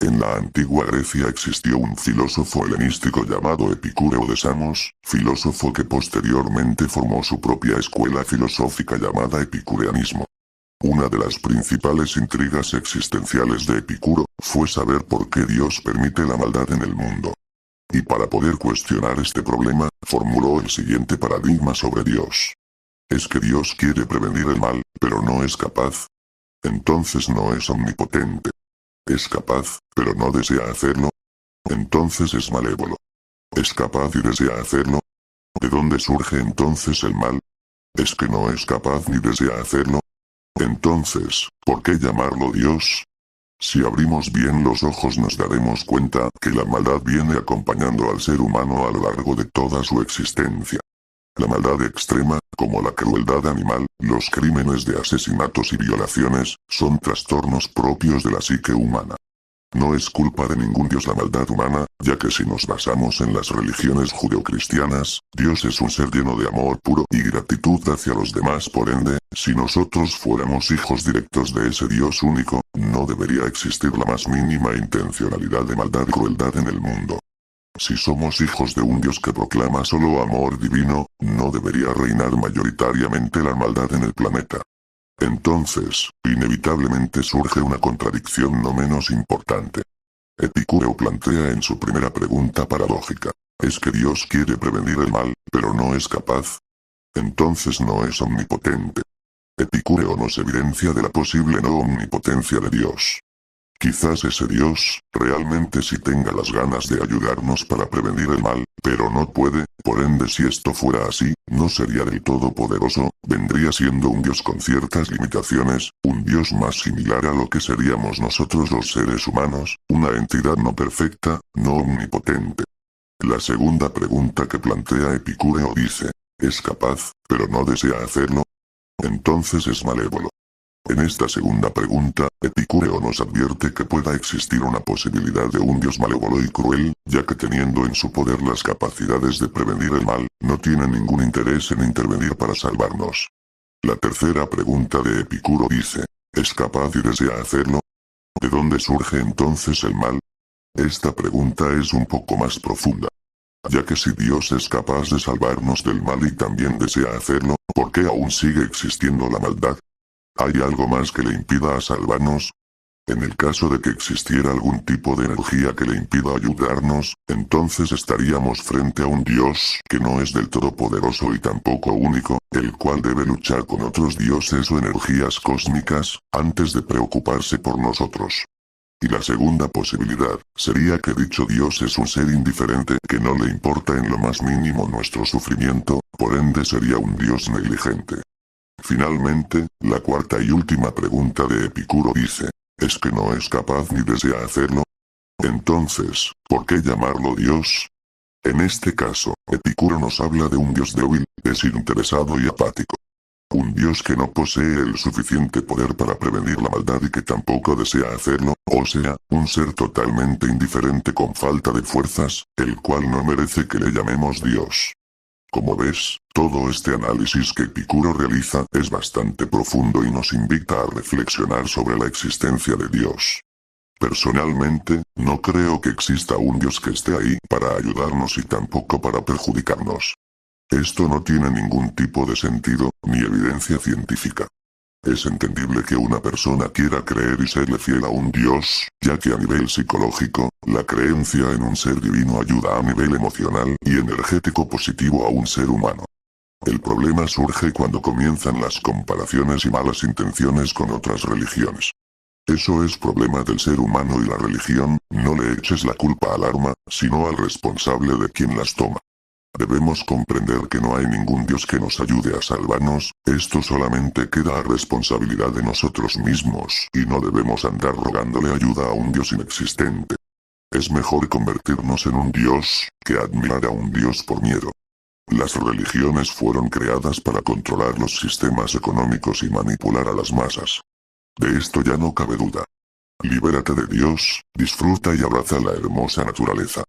En la antigua Grecia existió un filósofo helenístico llamado Epicúreo de Samos, filósofo que posteriormente formó su propia escuela filosófica llamada epicureanismo. Una de las principales intrigas existenciales de Epicuro fue saber por qué Dios permite la maldad en el mundo. Y para poder cuestionar este problema, formuló el siguiente paradigma sobre Dios. ¿Es que Dios quiere prevenir el mal, pero no es capaz? Entonces no es omnipotente. ¿Es capaz, pero no desea hacerlo? Entonces es malévolo. ¿Es capaz y desea hacerlo? ¿De dónde surge entonces el mal? ¿Es que no es capaz ni desea hacerlo? Entonces, ¿por qué llamarlo Dios? Si abrimos bien los ojos nos daremos cuenta que la maldad viene acompañando al ser humano a lo largo de toda su existencia. La maldad extrema, como la crueldad animal, los crímenes de asesinatos y violaciones, son trastornos propios de la psique humana. No es culpa de ningún dios la maldad humana, ya que si nos basamos en las religiones judeocristianas, Dios es un ser lleno de amor puro y gratitud hacia los demás. Por ende, si nosotros fuéramos hijos directos de ese Dios único, no debería existir la más mínima intencionalidad de maldad y crueldad en el mundo. Si somos hijos de un Dios que proclama solo amor divino, no debería reinar mayoritariamente la maldad en el planeta. Entonces, inevitablemente surge una contradicción no menos importante. Epicúreo plantea en su primera pregunta paradójica: ¿es que Dios quiere prevenir el mal, pero no es capaz? Entonces no es omnipotente. Epicúreo nos evidencia de la posible no omnipotencia de Dios. Quizás ese Dios, realmente sí tenga las ganas de ayudarnos para prevenir el mal, pero no puede. Por ende, si esto fuera así, no sería del todo poderoso, vendría siendo un Dios con ciertas limitaciones, un Dios más similar a lo que seríamos nosotros los seres humanos, una entidad no perfecta, no omnipotente. La segunda pregunta que plantea Epicúreo dice: ¿es capaz, pero no desea hacerlo? Entonces es malévolo. En esta segunda pregunta, Epicúreo nos advierte que pueda existir una posibilidad de un Dios malévolo y cruel, ya que teniendo en su poder las capacidades de prevenir el mal, no tiene ningún interés en intervenir para salvarnos. La tercera pregunta de Epicuro dice: ¿es capaz y desea hacerlo? ¿De dónde surge entonces el mal? Esta pregunta es un poco más profunda. Ya que si Dios es capaz de salvarnos del mal y también desea hacerlo, ¿por qué aún sigue existiendo la maldad? ¿Hay algo más que le impida a salvarnos? En el caso de que existiera algún tipo de energía que le impida ayudarnos, entonces estaríamos frente a un Dios que no es del todo poderoso y tampoco único, el cual debe luchar con otros dioses o energías cósmicas, antes de preocuparse por nosotros. Y la segunda posibilidad, sería que dicho Dios es un ser indiferente que no le importa en lo más mínimo nuestro sufrimiento, por ende sería un Dios negligente. Finalmente, la cuarta y última pregunta de Epicuro dice: ¿es que no es capaz ni desea hacerlo? Entonces, ¿por qué llamarlo Dios? En este caso, Epicuro nos habla de un Dios débil, desinteresado y apático. Un Dios que no posee el suficiente poder para prevenir la maldad y que tampoco desea hacerlo, o sea, un ser totalmente indiferente con falta de fuerzas, el cual no merece que le llamemos Dios. Como ves, todo este análisis que Epicuro realiza es bastante profundo y nos invita a reflexionar sobre la existencia de Dios. Personalmente, no creo que exista un Dios que esté ahí para ayudarnos y tampoco para perjudicarnos. Esto no tiene ningún tipo de sentido, ni evidencia científica. Es entendible que una persona quiera creer y serle fiel a un Dios, ya que a nivel psicológico, la creencia en un ser divino ayuda a nivel emocional y energético positivo a un ser humano. El problema surge cuando comienzan las comparaciones y malas intenciones con otras religiones. Eso es problema del ser humano y la religión, no le eches la culpa al arma, sino al responsable de quien las toma. Debemos comprender que no hay ningún Dios que nos ayude a salvarnos, esto solamente queda a responsabilidad de nosotros mismos, y no debemos andar rogándole ayuda a un Dios inexistente. Es mejor convertirnos en un Dios, que admirar a un Dios por miedo. Las religiones fueron creadas para controlar los sistemas económicos y manipular a las masas. De esto ya no cabe duda. Libérate de Dios, disfruta y abraza la hermosa naturaleza.